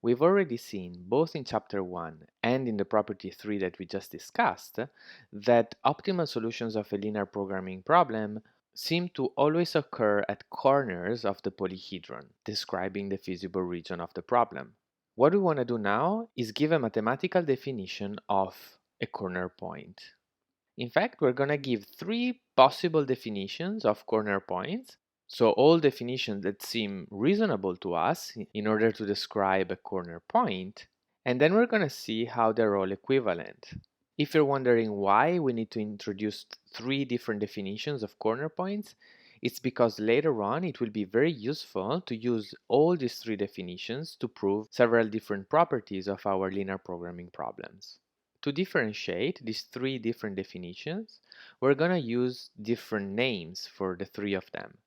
We've already seen, both in chapter 1 and in the property 3 that we just discussed, that optimal solutions of a linear programming problem seem to always occur at corners of the polyhedron, describing the feasible region of the problem. What we want to do now is give a mathematical definition of a corner point. In fact, we're going to give 3 possible definitions of corner points. So all definitions that seem reasonable to us in order to describe a corner point, and then we're going to see how they're all equivalent. If you're wondering why we need to introduce 3 different definitions of corner points, it's because later on it will be very useful to use all these 3 definitions to prove several different properties of our linear programming problems. To differentiate these 3 different definitions, we're going to use different names for the 3 of them.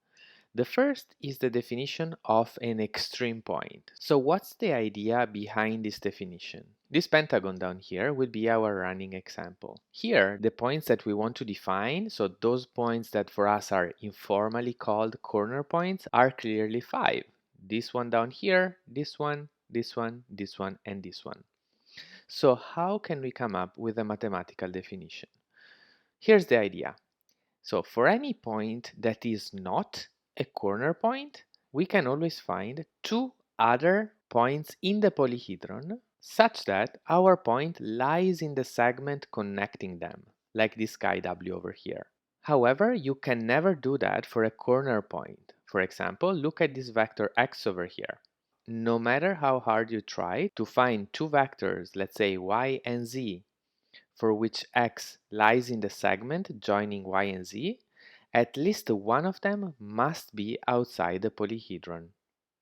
The first is the definition of an extreme point. So what's the idea behind this definition? This pentagon down here will be our running example. Here, the points that we want to define, so those points that for us are informally called corner points, are clearly 5. This one down here, this one, this one, this one, and this one. So how can we come up with a mathematical definition? Here's the idea. So for any point that is not a corner point, we can always find 2 other points in the polyhedron such that our point lies in the segment connecting them, like this guy W over here. However, you can never do that for a corner point. For example, look at this vector x over here. No matter how hard you try to find 2 vectors, let's say y and z, for which x lies in the segment joining y and z, at least one of them must be outside the polyhedron.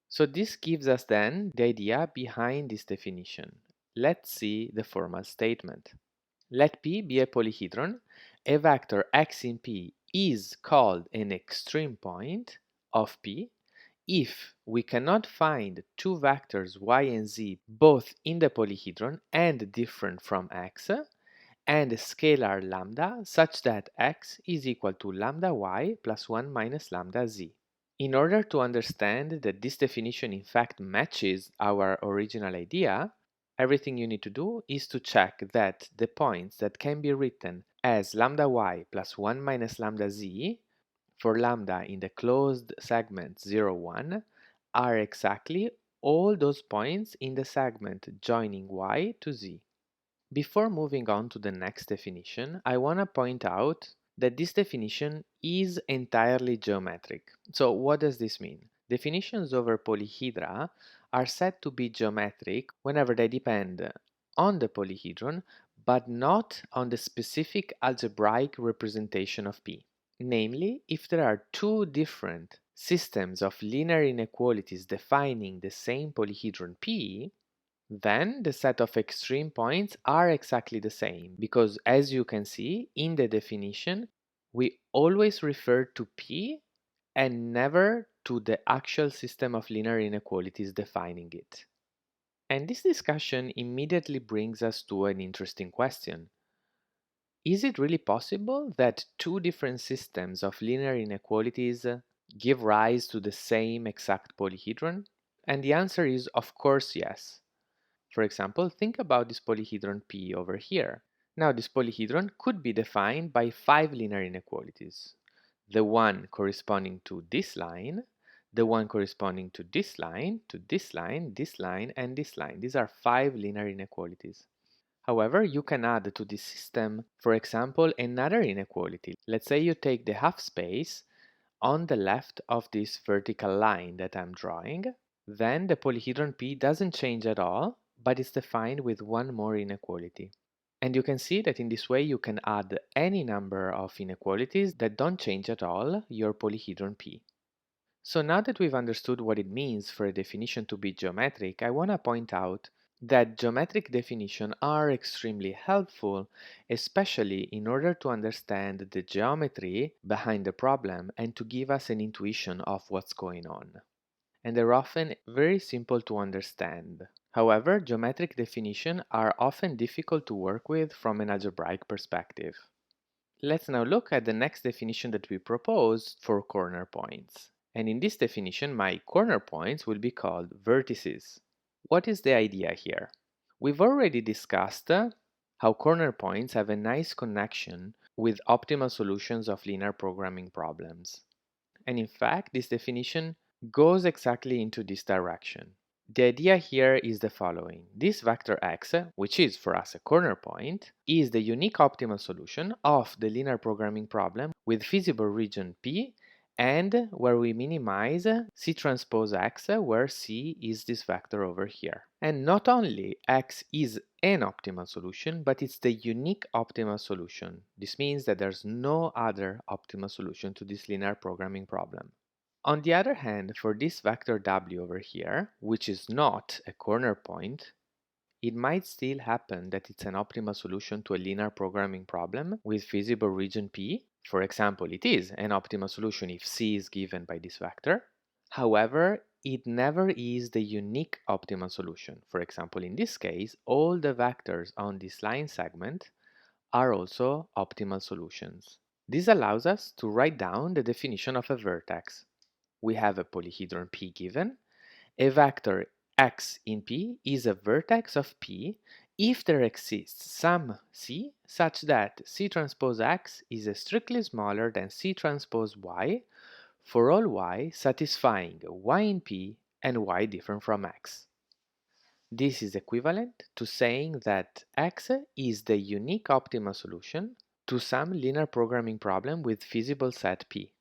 So this gives us then the idea behind this definition. Let's see the formal statement. Let P be a polyhedron. A vector x in P is called an extreme point of P if we cannot find 2 vectors y and z both in the polyhedron and different from x, and a scalar lambda such that x is equal to lambda y plus 1 minus lambda z. In order to understand that this definition in fact matches our original idea, everything you need to do is to check that the points that can be written as lambda y plus 1 minus lambda z for lambda in the closed segment 0, 1 are exactly all those points in the segment joining y to z. Before moving on to the next definition, I want to point out that this definition is entirely geometric. So what does this mean? Definitions over polyhedra are said to be geometric whenever they depend on the polyhedron, but not on the specific algebraic representation of P. Namely, if there are 2 different systems of linear inequalities defining the same polyhedron P, then the set of extreme points are exactly the same, because as you can see in the definition, we always refer to P and never to the actual system of linear inequalities defining it. And this discussion immediately brings us to an interesting question. Is it really possible that 2 different systems of linear inequalities give rise to the same exact polyhedron? And the answer is of course yes. For example, think about this polyhedron P over here. Now this polyhedron could be defined by 5 linear inequalities. The one corresponding to this line, the one corresponding to this line, to this line, this line, and this line. These are 5 linear inequalities. However, you can add to this system, for example, another inequality. Let's say you take the half space on the left of this vertical line that I'm drawing. Then the polyhedron P doesn't change at all, but it's defined with one more inequality. And you can see that in this way you can add any number of inequalities that don't change at all your polyhedron P. So now that we've understood what it means for a definition to be geometric, I want to point out that geometric definitions are extremely helpful, especially in order to understand the geometry behind the problem and to give us an intuition of what's going on. And they're often very simple to understand. However, geometric definitions are often difficult to work with from an algebraic perspective. Let's now look at the next definition that we propose for corner points. And in this definition, my corner points will be called vertices. What is the idea here? We've already discussed how corner points have a nice connection with optimal solutions of linear programming problems. And in fact, this definition goes exactly into this direction. The idea here is the following. This vector x, which is for us a corner point, is the unique optimal solution of the linear programming problem with feasible region P and where we minimize C transpose x, where C is this vector over here. And not only x is an optimal solution, but it's the unique optimal solution. This means that there's no other optimal solution to this linear programming problem. On the other hand, for this vector w over here, which is not a corner point, it might still happen that it's an optimal solution to a linear programming problem with feasible region P. For example, it is an optimal solution if C is given by this vector. However, it never is the unique optimal solution. For example, in this case, all the vectors on this line segment are also optimal solutions. This allows us to write down the definition of a vertex. We have a polyhedron P given. A vector x in P is a vertex of P if there exists some C such that C transpose X is strictly smaller than C transpose Y for all Y satisfying Y in P and Y different from X. This is equivalent to saying that X is the unique optimal solution to some linear programming problem with feasible set P.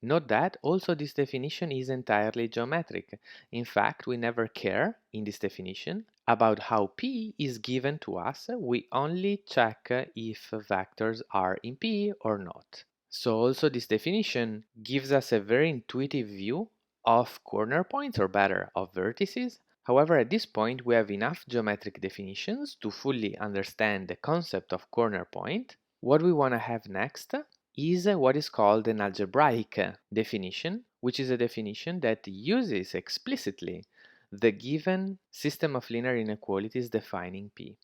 Note that also this definition is entirely geometric. In fact, we never care, in this definition, about how P is given to us. We only check if vectors are in P or not. So also this definition gives us a very intuitive view of corner points, or better, of vertices. However, at this point, we have enough geometric definitions to fully understand the concept of corner point. What we want to have next is what is called an algebraic definition, which is a definition that uses explicitly the given system of linear inequalities defining P.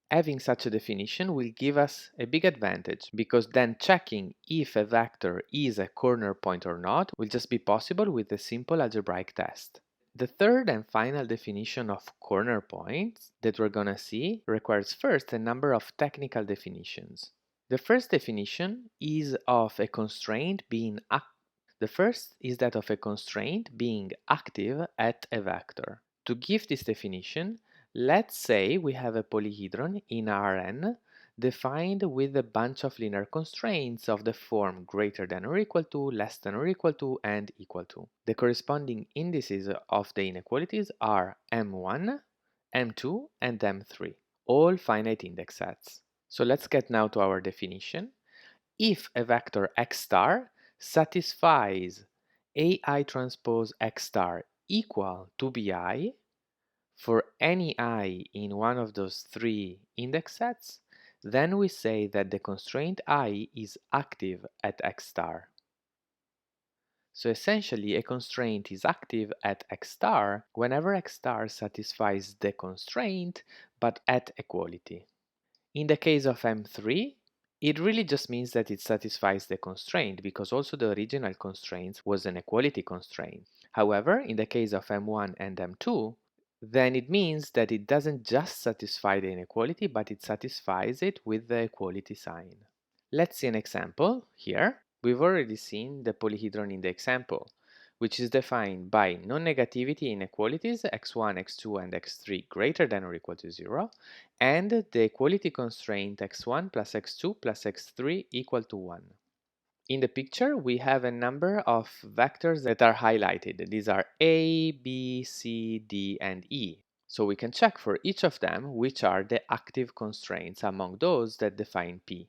Having such a definition will give us a big advantage, because then checking if a vector is a corner point or not will just be possible with a simple algebraic test. The third and final definition of corner points that we're gonna see requires first a number of technical definitions. The first definition is of a constraint being active at a vector. To give this definition, let's say we have a polyhedron in Rn defined with a bunch of linear constraints of the form greater than or equal to, less than or equal to, and equal to. The corresponding indices of the inequalities are m1, m2, and m3, all finite index sets. So let's get now to our definition. If a vector x star satisfies AI transpose x star equal to bi for any I in one of those three index sets, then we say that the constraint I is active at x star. So essentially, a constraint is active at x star whenever x star satisfies the constraint but at equality. In the case of M3, it really just means that it satisfies the constraint, because also the original constraint was an equality constraint. However, in the case of M1 and M2, then it means that it doesn't just satisfy the inequality, but it satisfies it with the equality sign. Let's see an example here. We've already seen the polyhedron in the example, which is defined by non-negativity inequalities x1, x2, and x3 greater than or equal to 0, and the equality constraint x1 plus x2 plus x3 equal to 1. In the picture, we have a number of vectors that are highlighted. These are A, B, C, D, and E. So we can check for each of them which are the active constraints among those that define P.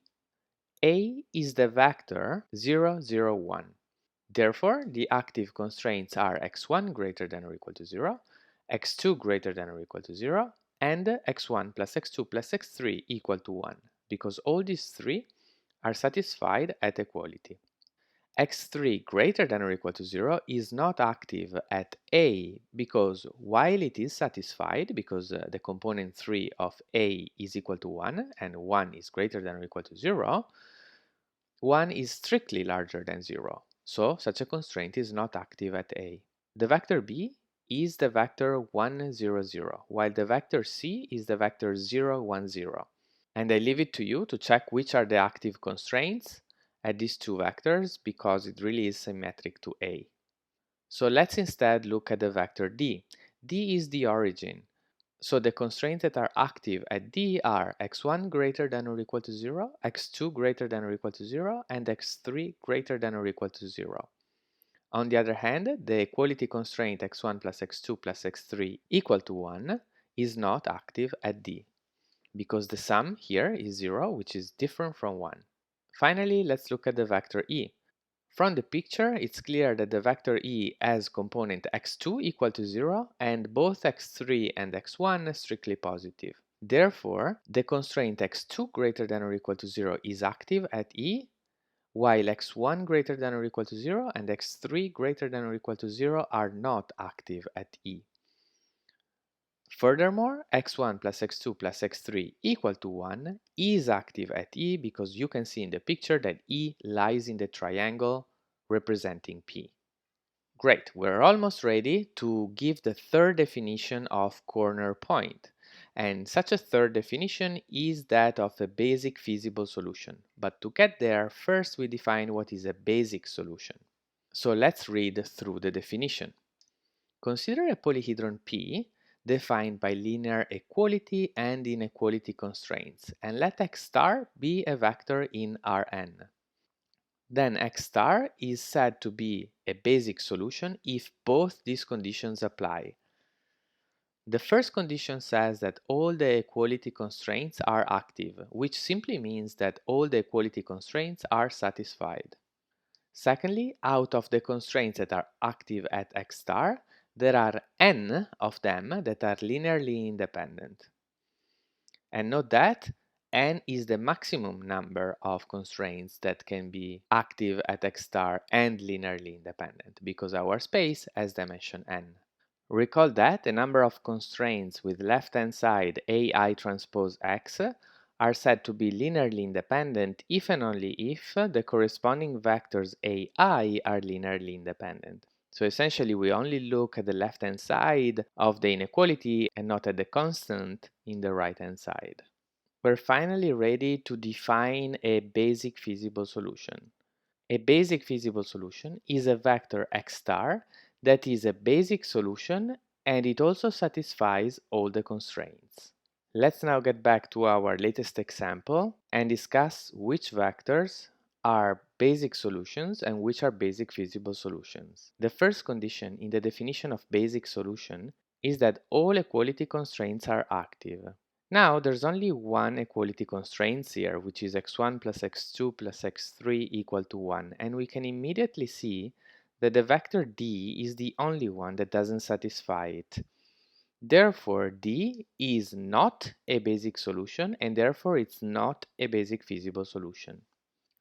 A is the vector 0, 0, 1. Therefore, the active constraints are x1 greater than or equal to 0, x2 greater than or equal to 0, and x1 plus x2 plus x3 equal to 1, because all these three are satisfied at equality. x3 greater than or equal to 0 is not active at A, because while it is satisfied, because the component 3 of A is equal to 1, and 1 is greater than or equal to 0, 1 is strictly larger than 0. So such a constraint is not active at A. The vector B is the vector 1, 0, 0, while the vector C is the vector 0, 1, 0. And I leave it to you to check which are the active constraints at these two vectors because it really is symmetric to A. So let's instead look at the vector D. D is the origin. So the constraints that are active at D are x1 greater than or equal to 0, x2 greater than or equal to 0, and x3 greater than or equal to 0. On the other hand, the equality constraint x1 plus x2 plus x3 equal to 1 is not active at D, because the sum here is 0, which is different from 1. Finally, let's look at the vector E. From the picture, it's clear that the vector E has component x2 equal to 0 and both x3 and x1 strictly positive. Therefore, the constraint x2 greater than or equal to 0 is active at E, while x1 greater than or equal to 0 and x3 greater than or equal to 0 are not active at E. Furthermore, x1 plus x2 plus x3 equal to 1 is active at E because you can see in the picture that E lies in the triangle representing P. Great, we're almost ready to give the third definition of corner point. And such a third definition is that of a basic feasible solution. But to get there, first we define what is a basic solution. So let's read through the definition. Consider a polyhedron P defined by linear equality and inequality constraints, and let x star be a vector in Rn. Then x star is said to be a basic solution if both these conditions apply. The first condition says that all the equality constraints are active, which simply means that all the equality constraints are satisfied. Secondly, out of the constraints that are active at x star, there are n of them that are linearly independent. And note that n is the maximum number of constraints that can be active at x star and linearly independent, because our space has dimension n. Recall that the number of constraints with left-hand side ai transpose x are said to be linearly independent if and only if the corresponding vectors ai are linearly independent. So essentially we only look at the left-hand side of the inequality and not at the constant in the right-hand side. We're finally ready to define a basic feasible solution. A basic feasible solution is a vector x star that is a basic solution and it also satisfies all the constraints. Let's now get back to our latest example and discuss which vectors are basic solutions and which are basic feasible solutions. The first condition in the definition of basic solution is that all equality constraints are active. Now there's only one equality constraint here, which is x1 plus x2 plus x3 equal to 1, and we can immediately see that the vector D is the only one that doesn't satisfy it. Therefore, D is not a basic solution, and therefore it's not a basic feasible solution.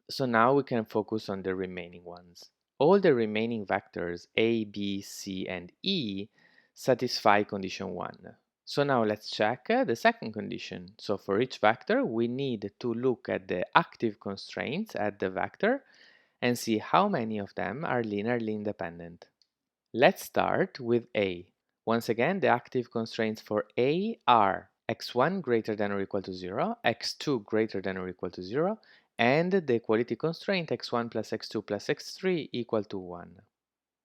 So now we can focus on the remaining ones. All the remaining vectors A, B, C, and E satisfy condition 1. So now let's check the second condition. So for each vector, we need to look at the active constraints at the vector and see how many of them are linearly independent. Let's start with A. Once again, the active constraints for A are x1 greater than or equal to 0, x2 greater than or equal to 0, and the equality constraint x1 plus x2 plus x3 equal to 1.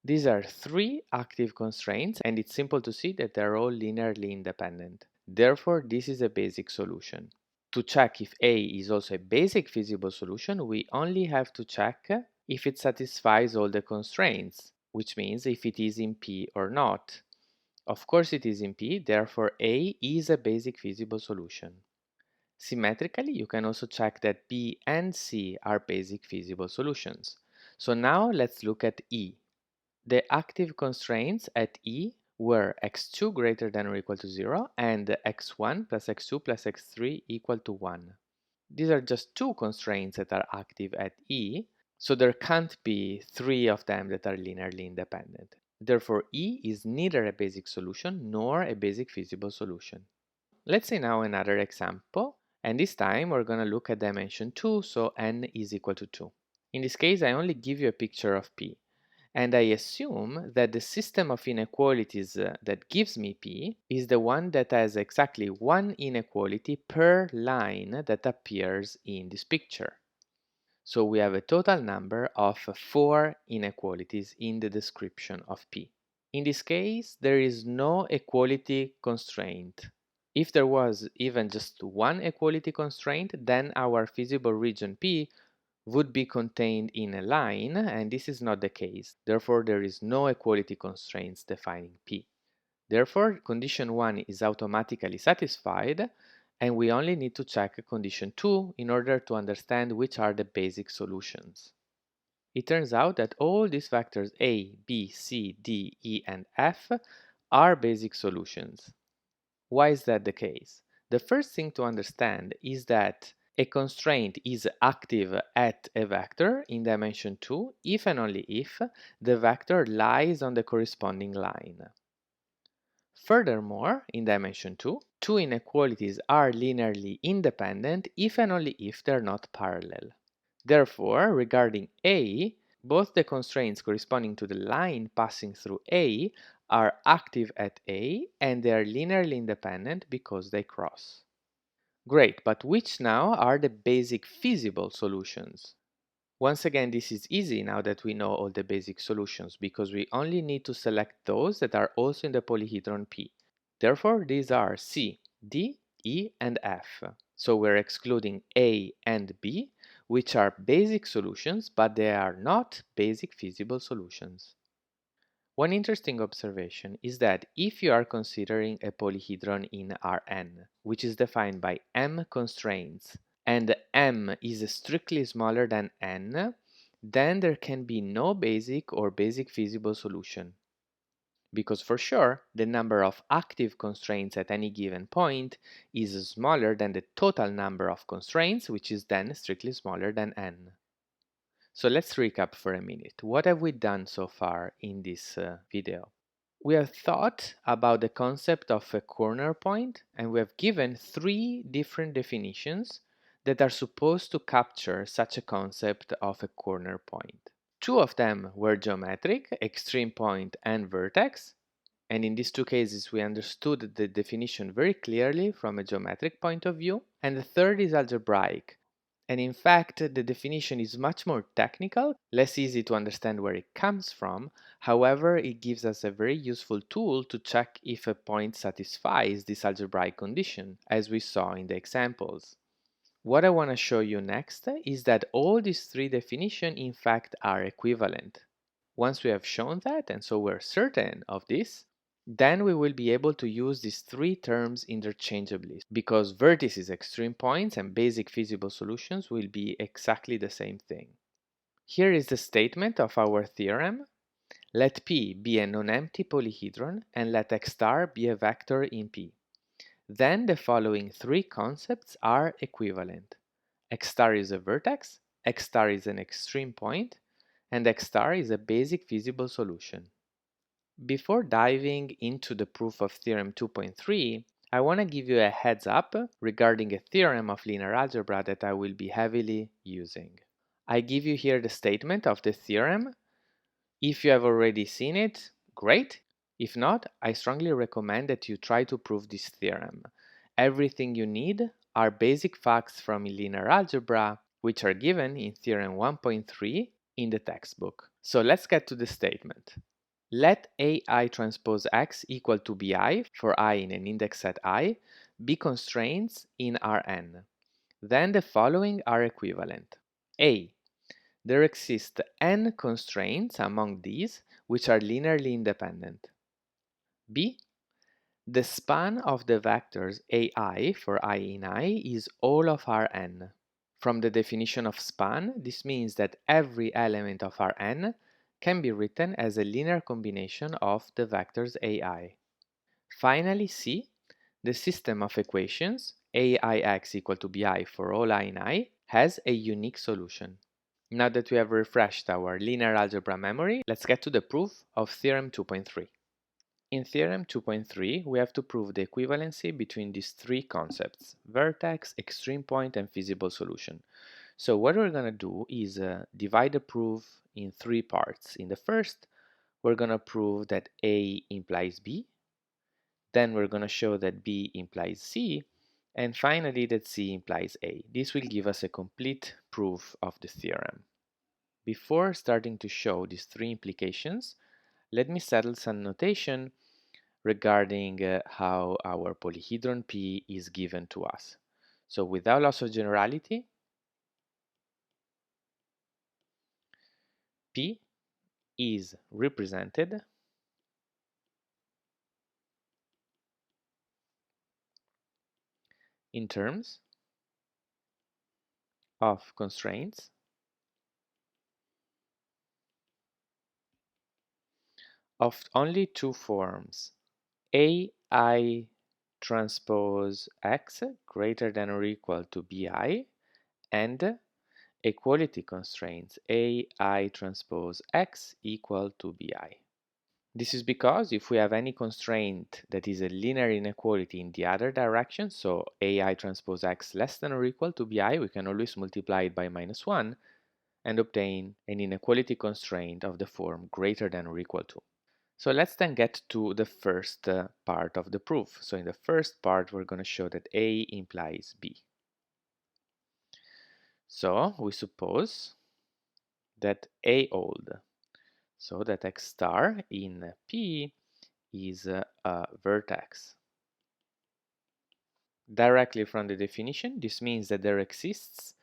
These are three active constraints, and it's simple to see that they're all linearly independent. Therefore, this is a basic solution. To check if A is also a basic feasible solution, we only have to check if it satisfies all the constraints, which means if it is in P or not. Of course it is in P, therefore A is a basic feasible solution. Symmetrically, you can also check that B and C are basic feasible solutions. So now let's look at E. The active constraints at E were x2 greater than or equal to 0 and x1 plus x2 plus x3 equal to 1. These are just two constraints that are active at E, so there can't be three of them that are linearly independent. Therefore, E is neither a basic solution nor a basic feasible solution. Let's say now another example, and this time we're going to look at dimension 2, so n is equal to 2. In this case, I only give you a picture of P. And I assume that the system of inequalities that gives me P is the one that has exactly one inequality per line that appears in this picture. So we have a total number of 4 inequalities in the description of P. In this case, there is no equality constraint. If there was even just one equality constraint, then our feasible region P would be contained in a line, and this is not the case. Therefore, there is no equality constraints defining P. Therefore, condition 1 is automatically satisfied, and we only need to check condition 2 in order to understand which are the basic solutions. It turns out that all these vectors A, B, C, D, E, and F are basic solutions. Why is that the case? The first thing to understand is that a constraint is active at a vector in dimension 2 if and only if the vector lies on the corresponding line. Furthermore, in dimension 2, two inequalities are linearly independent if and only if they're not parallel. Therefore, regarding A, both the constraints corresponding to the line passing through A are active at A and they are linearly independent because they cross. Great, but which now are the basic feasible solutions? Once again, this is easy now that we know all the basic solutions because we only need to select those that are also in the polyhedron P. Therefore, these are C, D, E, and F. So we're excluding A and B, which are basic solutions, but they are not basic feasible solutions. One interesting observation is that if you are considering a polyhedron in Rn, which is defined by m constraints, and m is strictly smaller than n, then there can be no basic or basic feasible solution. Because for sure, the number of active constraints at any given point is smaller than the total number of constraints, which is then strictly smaller than n. So let's recap for a minute. What have we done so far in this video? We have thought about the concept of a corner point, and we have given 3 different definitions that are supposed to capture such a concept of a corner point. 2 of them were geometric, extreme point and vertex, and in these 2 cases we understood the definition very clearly from a geometric point of view, and the third is algebraic. And in fact, the definition is much more technical, less easy to understand where it comes from. However, it gives us a very useful tool to check if a point satisfies this algebraic condition, as we saw in the examples. What I want to show you next is that all these 3 definitions in fact are equivalent. Once we have shown that, and so we're certain of this, then we will be able to use these 3 terms interchangeably, because vertices, extreme points, and basic feasible solutions will be exactly the same thing. Here is the statement of our theorem. Let P be a non-empty polyhedron, and let x star be a vector in P. Then the following 3 concepts are equivalent. X star is a vertex, x star is an extreme point, and x star is a basic feasible solution. Before diving into the proof of Theorem 2.3, I want to give you a heads up regarding a theorem of linear algebra that I will be heavily using. I give you here the statement of the theorem. If you have already seen it, great. If not, I strongly recommend that you try to prove this theorem. Everything you need are basic facts from linear algebra, which are given in Theorem 1.3 in the textbook. So let's get to the statement. Let AI transpose X equal to BI for I in an index set I be constraints in Rn. Then the following are equivalent. A. There exist n constraints among these which are linearly independent. B. The span of the vectors AI for I in I is all of Rn. From the definition of span, this means that every element of Rn can be written as a linear combination of the vectors AI. Finally, C, the system of equations AIX equal to BI for all I in I has a unique solution. Now that we have refreshed our linear algebra memory, let's get to the proof of Theorem 2.3. In Theorem 2.3, we have to prove the equivalency between these 3 concepts: vertex, extreme point, and feasible solution. So what we're going to do is divide the proof in three parts. In the first, we're going to prove that A implies B. Then we're going to show that B implies C. And finally, that C implies A. This will give us a complete proof of the theorem. Before starting to show these three implications, let me settle some notation regarding how our polyhedron P is given to us. So without loss of generality, P is represented in terms of constraints of only two forms, AI transpose X greater than or equal to BI, and equality constraints AI transpose X equal to BI. This is because if we have any constraint that is a linear inequality in the other direction, so AI transpose X less than or equal to BI, we can always multiply it by -1 and obtain an inequality constraint of the form greater than or equal to. So let's then get to the first part of the proof. So in the first part, we're going to show that A implies B. So we suppose that A hold, so that X star in P is a vertex. Directly from the definition, this means that there exists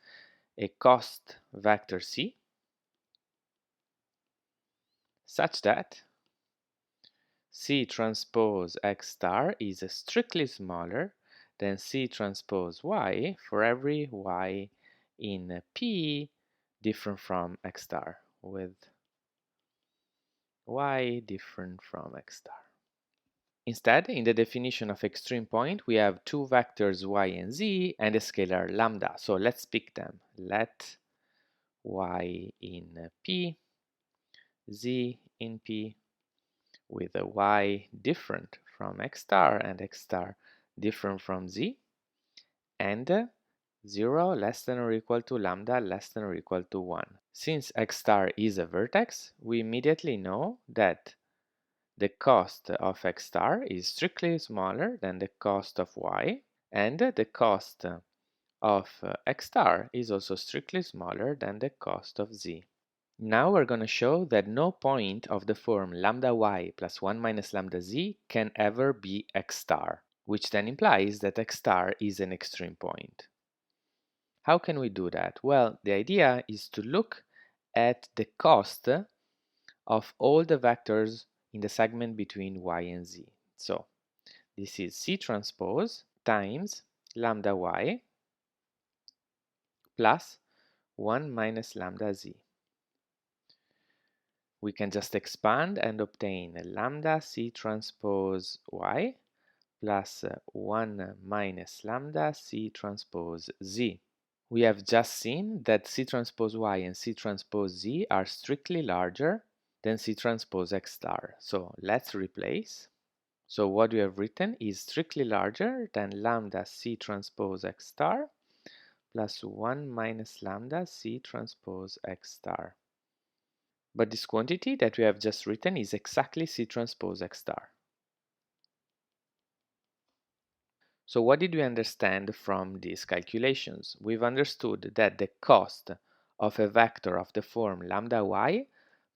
a cost vector C such that C transpose X star is strictly smaller than C transpose Y for every Y in P different from X star, with Y different from X star. Instead, in the definition of extreme point, we have two vectors y and z and a scalar lambda. So let's pick them. Let y in P, z in P, with a y different from x star and x star different from z, and 0 less than or equal to lambda less than or equal to 1. Since x star is a vertex, we immediately know that the cost of x star is strictly smaller than the cost of y, and the cost of x star is also strictly smaller than the cost of z. Now we're going to show that no point of the form lambda y plus 1 minus lambda z can ever be x star, which then implies that x star is an extreme point. How can we do that? Well, the idea is to look at the cost of all the vectors in the segment between y and z. So this is C transpose times lambda y plus 1 minus lambda z. We can just expand and obtain lambda C transpose y plus 1 minus lambda C transpose z. We have just seen that C transpose y and C transpose z are strictly larger than C transpose x star. So let's replace. So what we have written is strictly larger than lambda C transpose x star plus 1 minus lambda C transpose x star. But this quantity that we have just written is exactly C transpose x star. So what did we understand from these calculations? We've understood that the cost of a vector of the form lambda y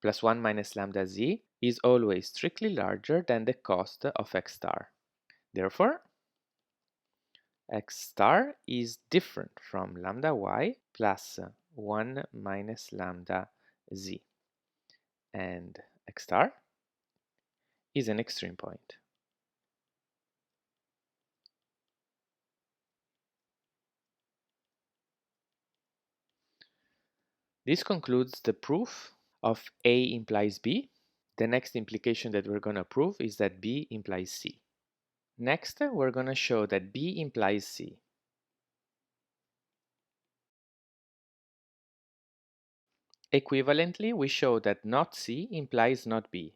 plus 1 minus lambda z is always strictly larger than the cost of x star. Therefore, x star is different from lambda y plus 1 minus lambda z, and x star is an extreme point. This concludes the proof of A implies B. The next implication that we're going to prove is that B implies C. Next, we're going to show that B implies C. Equivalently, we show that not C implies not B.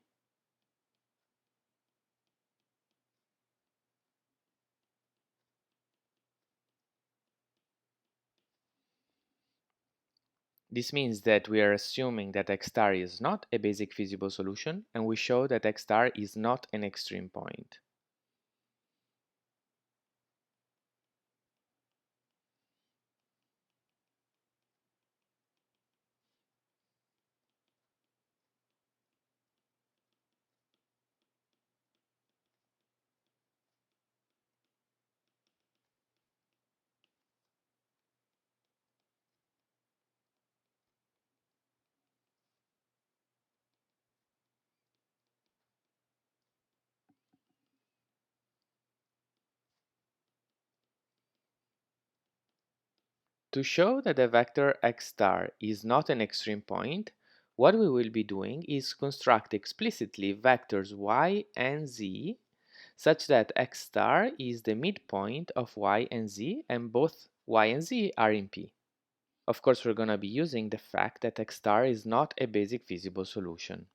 This means that we are assuming that x star is not a basic feasible solution, and we show that x star is not an extreme point. To show that the vector x star is not an extreme point, what we will be doing is construct explicitly vectors y and z such that x star is the midpoint of y and z, and both y and z are in P. Of course, we're going to be using the fact that x star is not a basic feasible solution.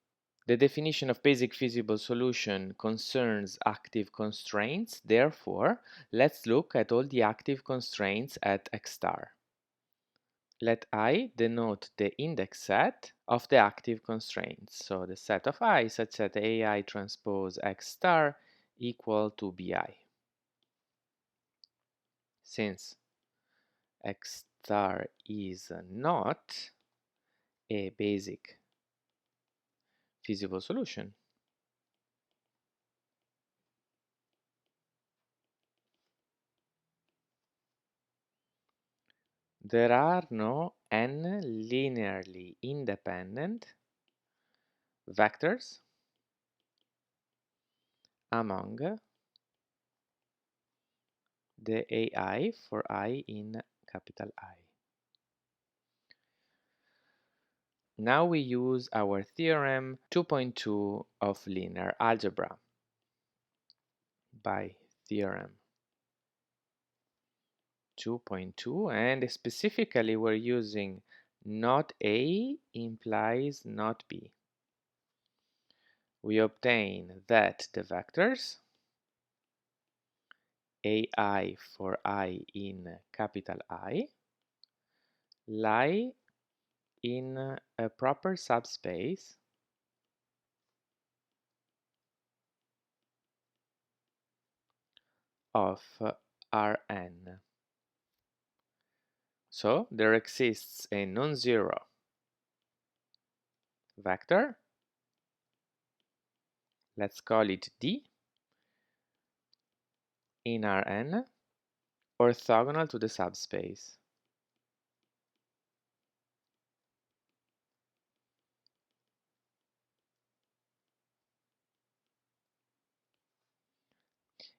The definition of basic feasible solution concerns active constraints. Therefore, let's look at all the active constraints at x star. Let I denote the index set of the active constraints. So the set of I such that AI transpose x star equal to Bi. Since x star is not a basic feasible solution, there are no n linearly independent vectors among the AI for I in capital I. Now we use our theorem 2.2 of linear algebra by theorem 2.2, and specifically we're using not A implies not B. We obtain that the vectors AI for I in capital I lie in a proper subspace of Rn. So there exists a non-zero vector, let's call it D, in Rn, orthogonal to the subspace.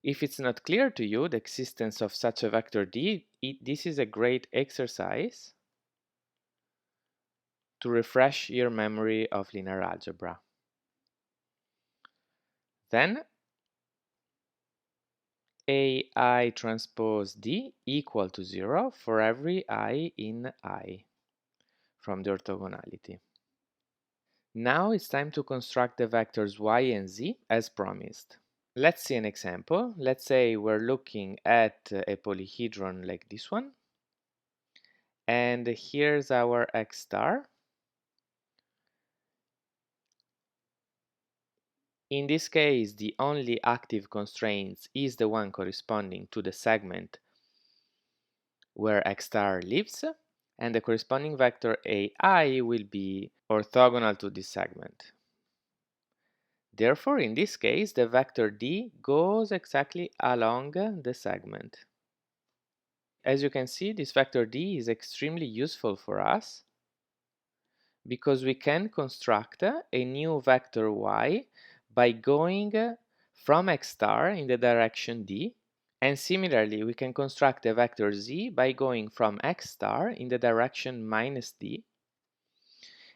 If it's not clear to you the existence of such a vector D, this is a great exercise to refresh your memory of linear algebra. Then AI transpose D equal to 0 for every I in I from the orthogonality. Now it's time to construct the vectors y and z as promised. Let's see an example. Let's say we're looking at a polyhedron like this one, and here's our x star. In this case, the only active constraint is the one corresponding to the segment where x star lives, and the corresponding vector AI will be orthogonal to this segment. Therefore, in this case, the vector D goes exactly along the segment. As you can see, this vector D is extremely useful for us because we can construct a new vector Y by going from x star in the direction D, and similarly we can construct a vector Z by going from x star in the direction minus D.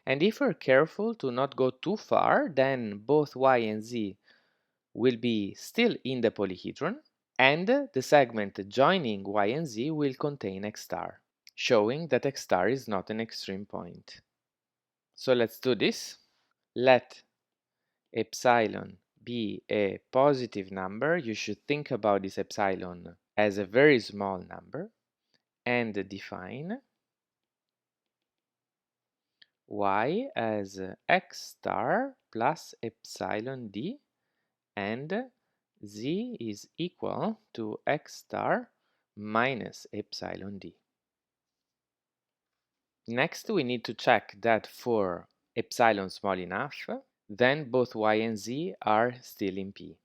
And if we're careful to not go too far, then both Y and Z will be still in the polyhedron, and the segment joining Y and Z will contain x star, showing that x star is not an extreme point. So let's do this. Let epsilon be a positive number. You should think about this epsilon as a very small number, and define y as x star plus epsilon d, and z is equal to x star minus epsilon d. Next, we need to check that for epsilon small enough, then both y and z are still in P.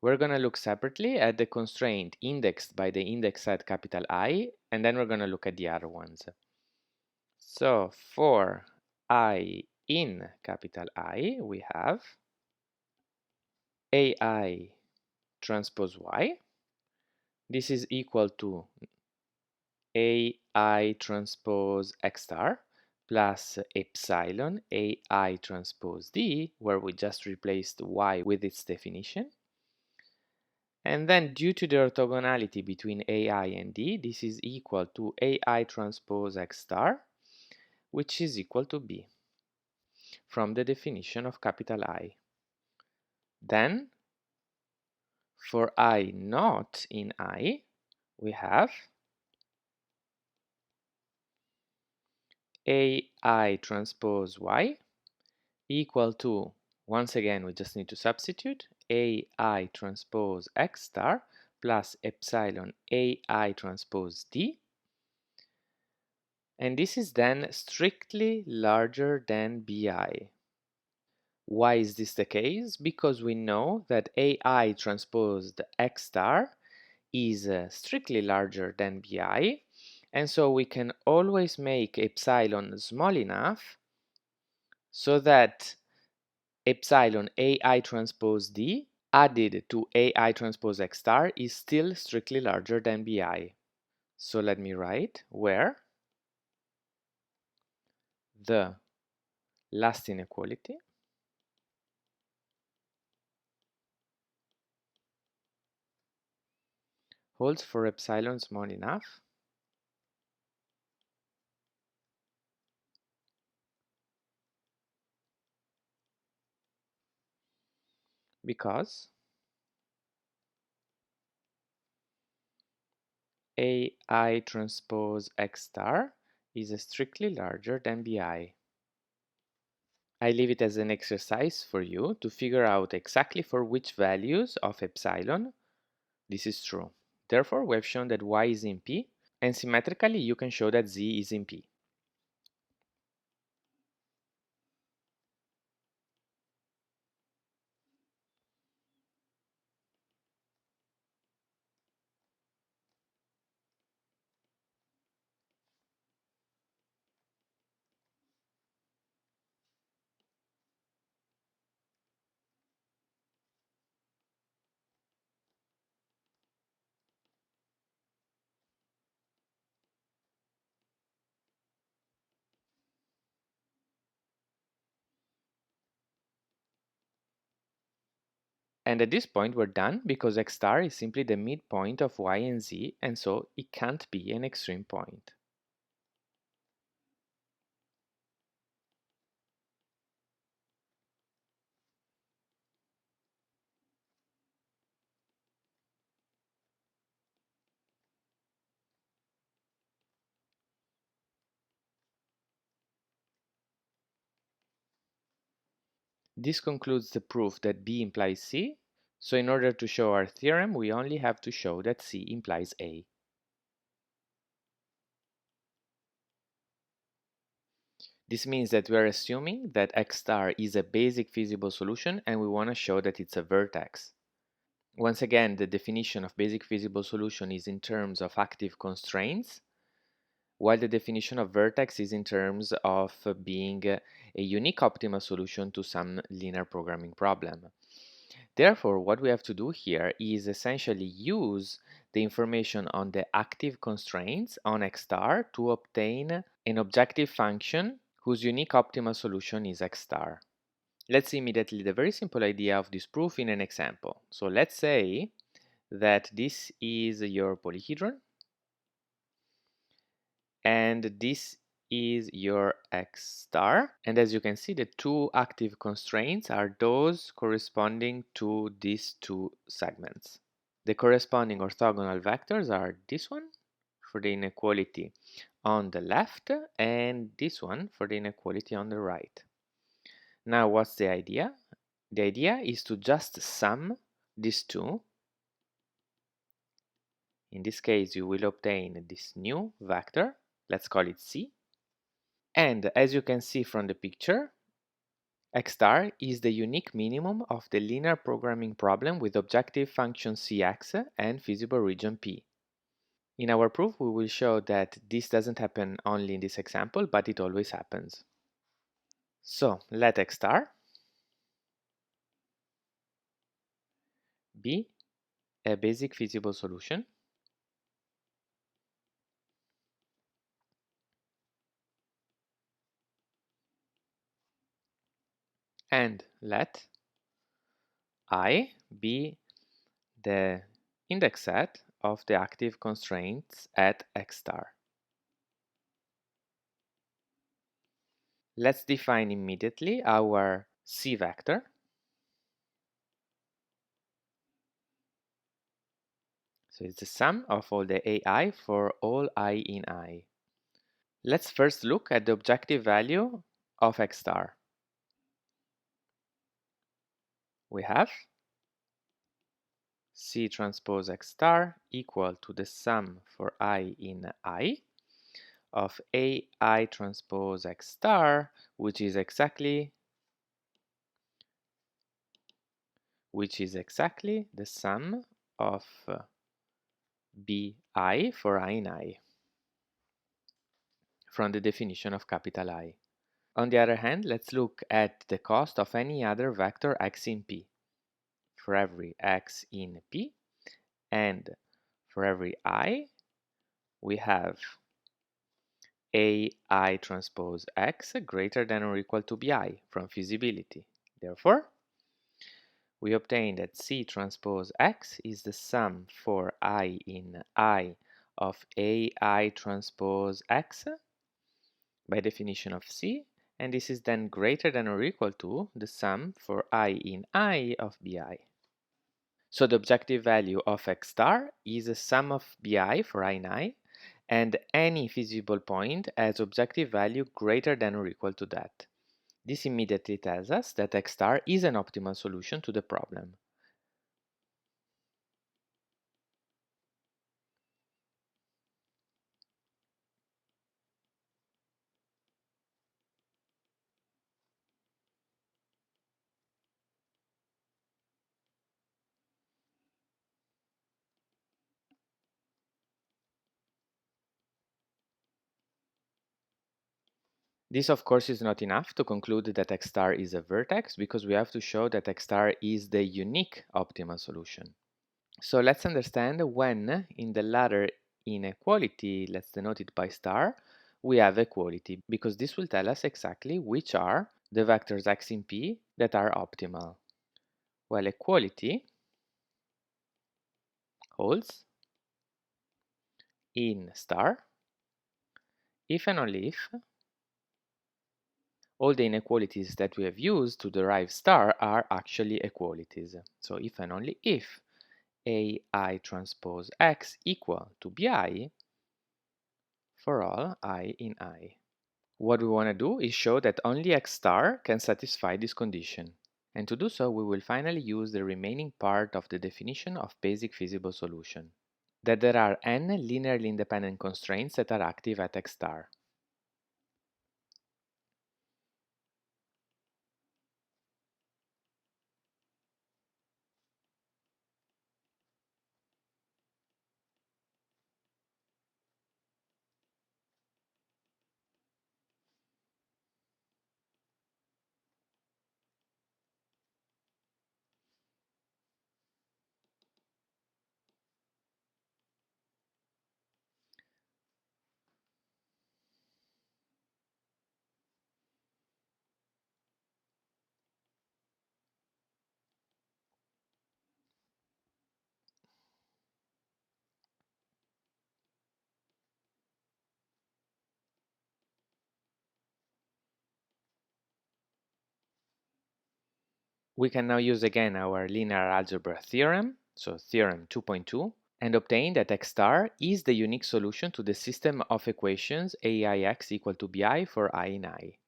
We're going to look separately at the constraint indexed by the index set capital I, and then we're going to look at the other ones. So for I in capital I, we have AI transpose Y. This is equal to AI transpose X star plus epsilon AI transpose D, where we just replaced Y with its definition. And then due to the orthogonality between AI and D, this is equal to AI transpose X star, which is equal to B from the definition of capital I. Then for I not in I, we have AI transpose Y equal to, once again, we just need to substitute AI transpose X star plus epsilon AI transpose D. And this is then strictly larger than BI. Why is this the case? Because we know that AI transposed X star is strictly larger than BI, and so we can always make epsilon small enough so that epsilon AI transpose D added to AI transpose X star is still strictly larger than BI. So let me write where the last inequality holds for epsilon small enough because AI transpose X star is strictly larger than BI. I leave it as an exercise for you to figure out exactly for which values of epsilon this is true. Therefore, we have shown that y is in P, and symmetrically you can show that z is in P. And at this point we're done because x star is simply the midpoint of y and z, and so it can't be an extreme point. This concludes the proof that B implies C, so in order to show our theorem we only have to show that C implies A. This means that we are assuming that x star is a basic feasible solution and we want to show that it's a vertex. Once again, the definition of basic feasible solution is in terms of active constraints, while the definition of vertex is in terms of being a unique optimal solution to some linear programming problem. Therefore, what we have to do here is essentially use the information on the active constraints on x star to obtain an objective function whose unique optimal solution is x star. Let's see immediately the very simple idea of this proof in an example. So let's say that this is your polyhedron and this is your x star, and as you can see the two active constraints are those corresponding to these two segments. The corresponding orthogonal vectors are this one for the inequality on the left and this one for the inequality on the right. Now what's the idea? The idea is to just sum these two. In this case, you will obtain this new vector. Let's call it C. And as you can see from the picture, x star is the unique minimum of the linear programming problem with objective function Cx and feasible region P. In our proof, we will show that this doesn't happen only in this example, but it always happens. So let x star be a basic feasible solution and let I be the index set of the active constraints at x star. Let's define immediately our C vector. So it's the sum of all the AI for all I in I. Let's first look at the objective value of x star. We have C transpose x star equal to the sum for I in I of AI transpose x star, which is exactly the sum of BI for I in I from the definition of capital I. On the other hand, let's look at the cost of any other vector x in P. For every x in P and for every I, we have AI transpose x greater than or equal to BI from feasibility. Therefore, we obtain that C transpose x is the sum for I in I of AI transpose x by definition of C, and this is then greater than or equal to the sum for I in I of BI. So the objective value of x star is a sum of BI for I in I, and any feasible point has objective value greater than or equal to that. This immediately tells us that x star is an optimal solution to the problem. This, of course, is not enough to conclude that x star is a vertex, because we have to show that x star is the unique optimal solution. So let's understand when in the latter inequality, let's denote it by star, we have equality, because this will tell us exactly which are the vectors x in P that are optimal. Well, equality holds in star if and only if all the inequalities that we have used to derive star are actually equalities. So if and only if AI transpose x equal to BI for all I in I. What we want to do is show that only x star can satisfy this condition. And to do so, we will finally use the remaining part of the definition of basic feasible solution, that there are n linearly independent constraints that are active at x star. We can now use again our linear algebra theorem, so theorem 2.2, and obtain that x star is the unique solution to the system of equations aix equal to bi for I in I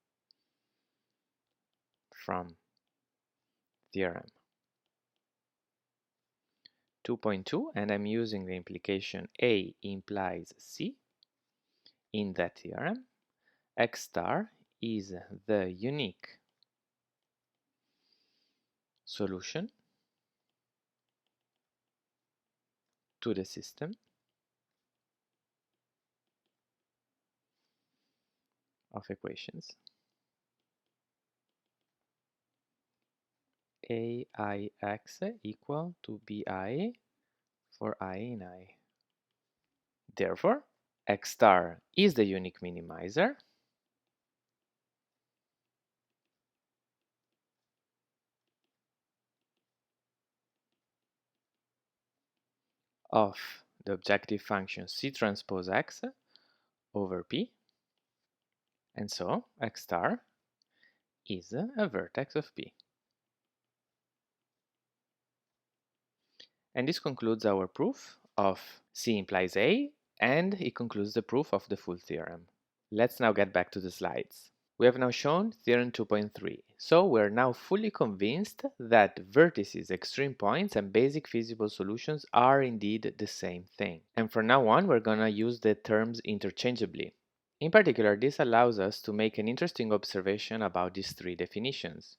from theorem 2.2, and I'm using the implication A implies C in that theorem. X star is the unique solution to the system of equations aix equal to bi for I in I. Therefore, x star is the unique minimizer of the objective function C transpose x over P, and so x star is a vertex of P. And this concludes our proof of C implies A, and it concludes the proof of the full theorem. Let's now get back to the slides. We have now shown theorem 2.3, so we're now fully convinced that vertices, extreme points, and basic feasible solutions are indeed the same thing. And from now on, we're gonna use the terms interchangeably. In particular, this allows us to make an interesting observation about these three definitions.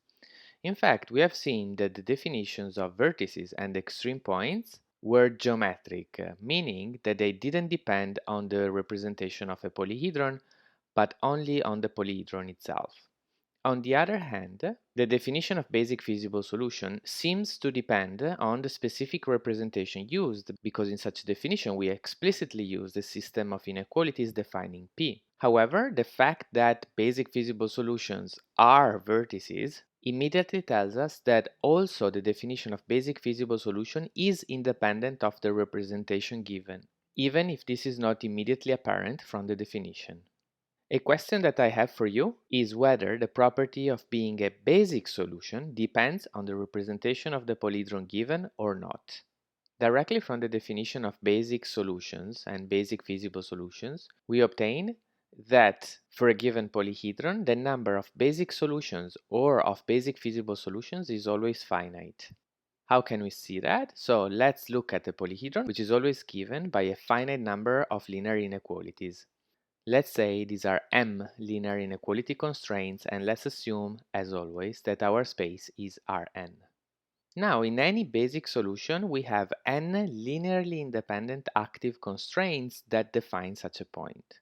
In fact, we have seen that the definitions of vertices and extreme points were geometric, meaning that they didn't depend on the representation of a polyhedron, but only on the polyhedron itself. On the other hand, the definition of basic feasible solution seems to depend on the specific representation used, because in such a definition we explicitly use the system of inequalities defining P. However, the fact that basic feasible solutions are vertices immediately tells us that also the definition of basic feasible solution is independent of the representation given, even if this is not immediately apparent from the definition. A question that I have for you is whether the property of being a basic solution depends on the representation of the polyhedron given or not. Directly from the definition of basic solutions and basic feasible solutions, we obtain that for a given polyhedron, the number of basic solutions or of basic feasible solutions is always finite. How can we see that? So let's look at a polyhedron which is always given by a finite number of linear inequalities. Let's say these are m linear inequality constraints, and let's assume, as always, that our space is Rn. Now, in any basic solution, we have n linearly independent active constraints that define such a point.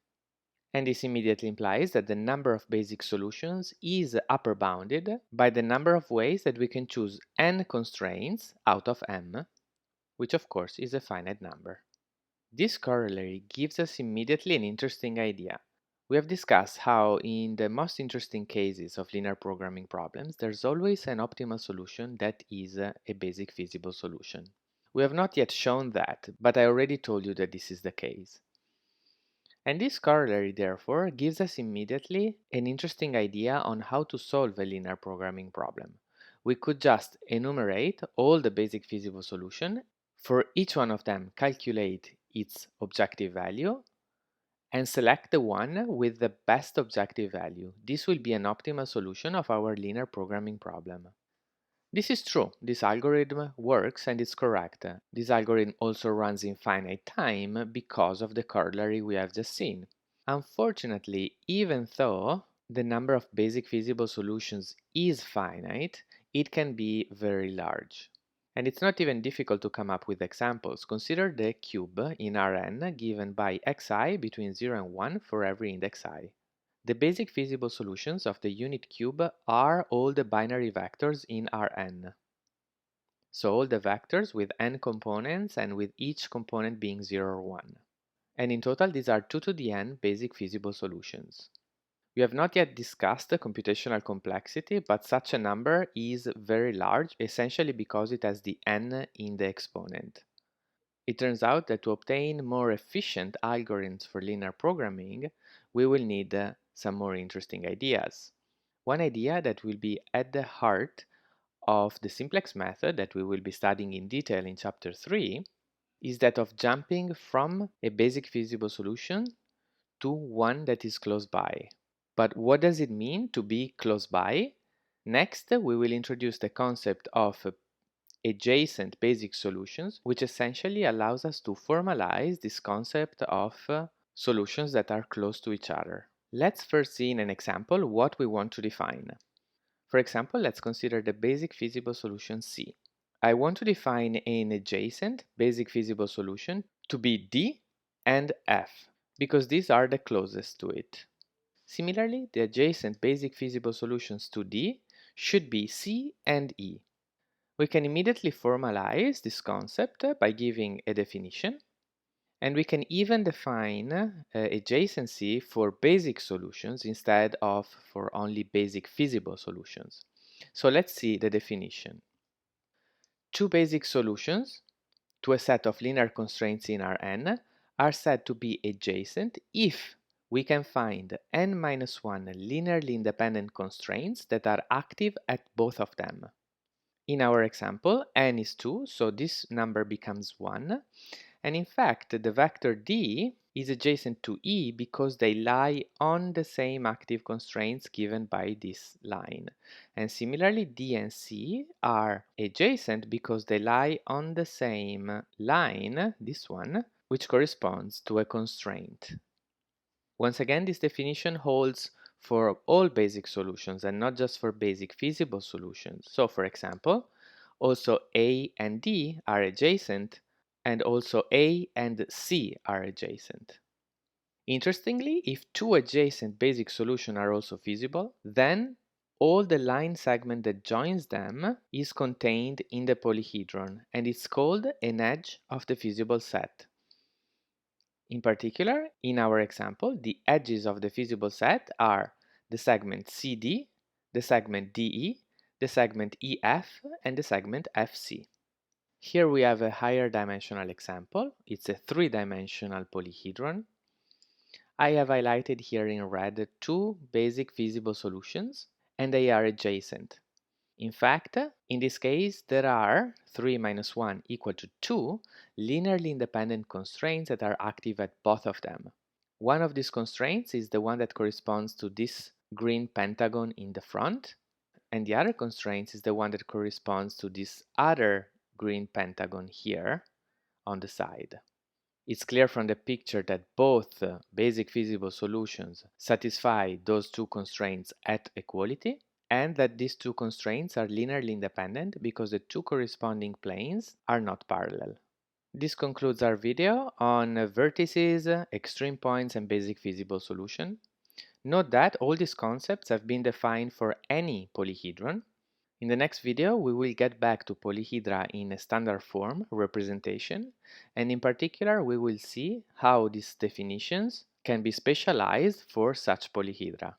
And this immediately implies that the number of basic solutions is upper bounded by the number of ways that we can choose n constraints out of m, which of course is a finite number. This corollary gives us immediately an interesting idea. We have discussed how in the most interesting cases of linear programming problems, there's always an optimal solution that is a basic feasible solution. We have not yet shown that, but I already told you that this is the case. And this corollary, therefore, gives us immediately an interesting idea on how to solve a linear programming problem. We could just enumerate all the basic feasible solutions, for each one of them calculate its objective value, and select the one with the best objective value. This will be an optimal solution of our linear programming problem. This is true. This algorithm works and is correct. This algorithm also runs in finite time because of the corollary we have just seen. Unfortunately, even though the number of basic feasible solutions is finite, it can be very large. And it's not even difficult to come up with examples. Consider the cube in Rn given by xi between 0 and 1 for every index I. The basic feasible solutions of the unit cube are all the binary vectors in Rn. So all the vectors with n components and with each component being 0 or 1. And in total these are 2 to the n basic feasible solutions. We have not yet discussed the computational complexity, but such a number is very large, essentially because it has the n in the exponent. It turns out that to obtain more efficient algorithms for linear programming, we will need some more interesting ideas. One idea that will be at the heart of the simplex method that we will be studying in detail in chapter 3 is that of jumping from a basic feasible solution to one that is close by. But what does it mean to be close by? Next, we will introduce the concept of adjacent basic solutions, which essentially allows us to formalize this concept of solutions that are close to each other. Let's first see in an example what we want to define. For example, let's consider the basic feasible solution C. I want to define an adjacent basic feasible solution to be D and F, because these are the closest to it. Similarly, the adjacent basic feasible solutions to D should be C and E. We can immediately formalize this concept by giving a definition, and we can even define adjacency for basic solutions instead of for only basic feasible solutions. So let's see the definition. Two basic solutions to a set of linear constraints in Rn are said to be adjacent if we can find n-1 linearly independent constraints that are active at both of them. In our example, n is 2, so this number becomes 1. And in fact, the vector d is adjacent to E because they lie on the same active constraints given by this line. And similarly, D and C are adjacent because they lie on the same line, this one, which corresponds to a constraint. Once again, this definition holds for all basic solutions and not just for basic feasible solutions. So, for example, also A and D are adjacent, and also A and C are adjacent. Interestingly, if two adjacent basic solutions are also feasible, then all the line segment that joins them is contained in the polyhedron, and it's called an edge of the feasible set. In particular, in our example, the edges of the feasible set are the segment CD, the segment DE, the segment EF, and the segment FC. Here we have a higher dimensional example. It's a three-dimensional polyhedron. I have highlighted here in red two basic feasible solutions, and they are adjacent. In fact, in this case, there are 3 minus 1 equal to 2 linearly independent constraints that are active at both of them. One of these constraints is the one that corresponds to this green pentagon in the front, and the other constraint is the one that corresponds to this other green pentagon here on the side. It's clear from the picture that both basic feasible solutions satisfy those two constraints at equality, and that these two constraints are linearly independent because the two corresponding planes are not parallel. This concludes our video on vertices, extreme points, and basic feasible solution. Note that all these concepts have been defined for any polyhedron. In the next video, we will get back to polyhedra in a standard form representation, and in particular, we will see how these definitions can be specialized for such polyhedra.